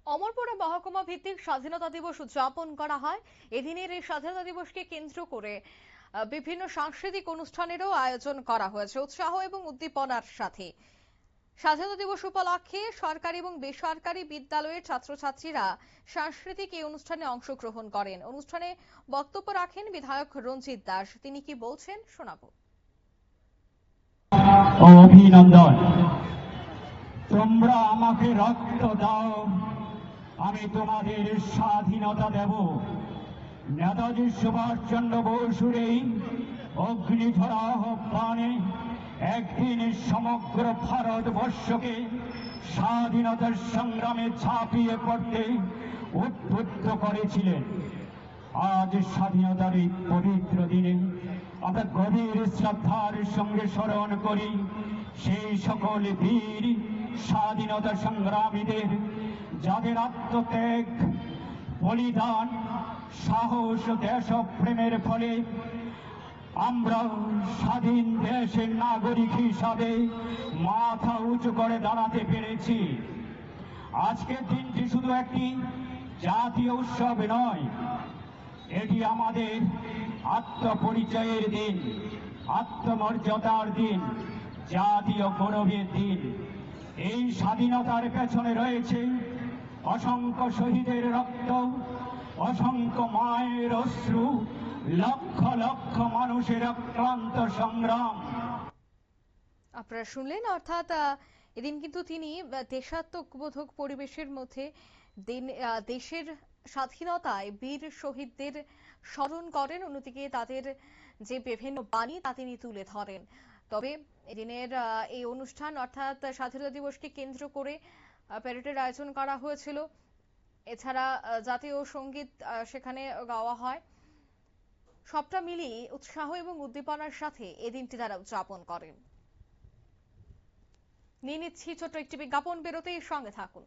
অমরপুরে মহকুমা ভিত্তিক স্বাধীনতা দিবস উদযাপন করা হয়। এদিনের এই স্বাধীনতা দিবসকে কেন্দ্র করে বিভিন্ন সাংস্কৃতিক অনুষ্ঠানেরও আয়োজন করা হয়েছে উৎসাহ এবং উদ্দীপনার সাথে। স্বাধীনতা দিবস উপলক্ষে সরকারি এবং বেসরকারি বিদ্যালয়ের ছাত্রছাত্রীরা সাংস্কৃতিক এই অনুষ্ঠানে অংশগ্রহণ করেন। অনুষ্ঠানে বক্তব্য রাখেন বিধায়ক রঞ্জিত দাস। তিনি কি বলছেন শোনাবো। অভিনন্দন। তোমরা আমাকে রক্ত দাও, আমি তোমাদের স্বাধীনতা দেব। নেতাজি সুভাষচন্দ্র বসুর এই অগ্নিঝরা আহ্বানে একদিন সমগ্র ভারতবর্ষকে স্বাধীনতার সংগ্রামে ঝাঁপিয়ে পড়তে উদ্বুদ্ধ করেছিলেন। আজ স্বাধীনতার এই পবিত্র দিনে আমরা গভীর শ্রদ্ধার সঙ্গে স্মরণ করি সেই সকল বীর স্বাধীনতা সংগ্রামীদের, যাদের আত্মত্যাগ, বলিদান, সাহস ও দেশপ্রেমের ফলে আমরা স্বাধীন দেশের নাগরিক হিসাবে মাথা উঁচু করে দাঁড়াতে পেরেছি। আজকের দিনটি শুধু একটি জাতীয় উৎসব নয়, এটি আমাদের আত্মপরিচয়ের দিন, আত্মমর্যাদার দিন, জাতীয় গৌরবের দিন। এই স্বাধীনতার পেছনে রয়েছে অসংখ্য শহীদের রক্ত, অসংখ্য মায়ের অশ্রু, লক্ষ লক্ষ মানুষের অক্লান্ত সংগ্রাম। আপনারা শুনলেন, অর্থাৎ এদিন কিন্তু তিনি দেশাত্মবোধক পরিবেশের মধ্যে দেশের স্বাধীনতায় বীর শহীদদের স্মরণ করেন, অন্যদিকে তাদের যে বিভিন্ন বাণী তা তিনি তুলে ধরেন। তবে এদিনের এই অনুষ্ঠান অর্থাৎ স্বাধীনতা দিবসকে কেন্দ্র করে প্যারেডের আয়োজন করা হয়েছিল। এছাড়া জাতীয় সঙ্গীত সেখানে গাওয়া হয়। সবটা মিলিয়ে উৎসাহ এবং উদ্দীপনার সাথে এই দিনটি তারা উদযাপন করেন। নিয়ে নিচ্ছি ছোট্ট একটি বিজ্ঞাপন, বেরোতেই সঙ্গে থাকুন।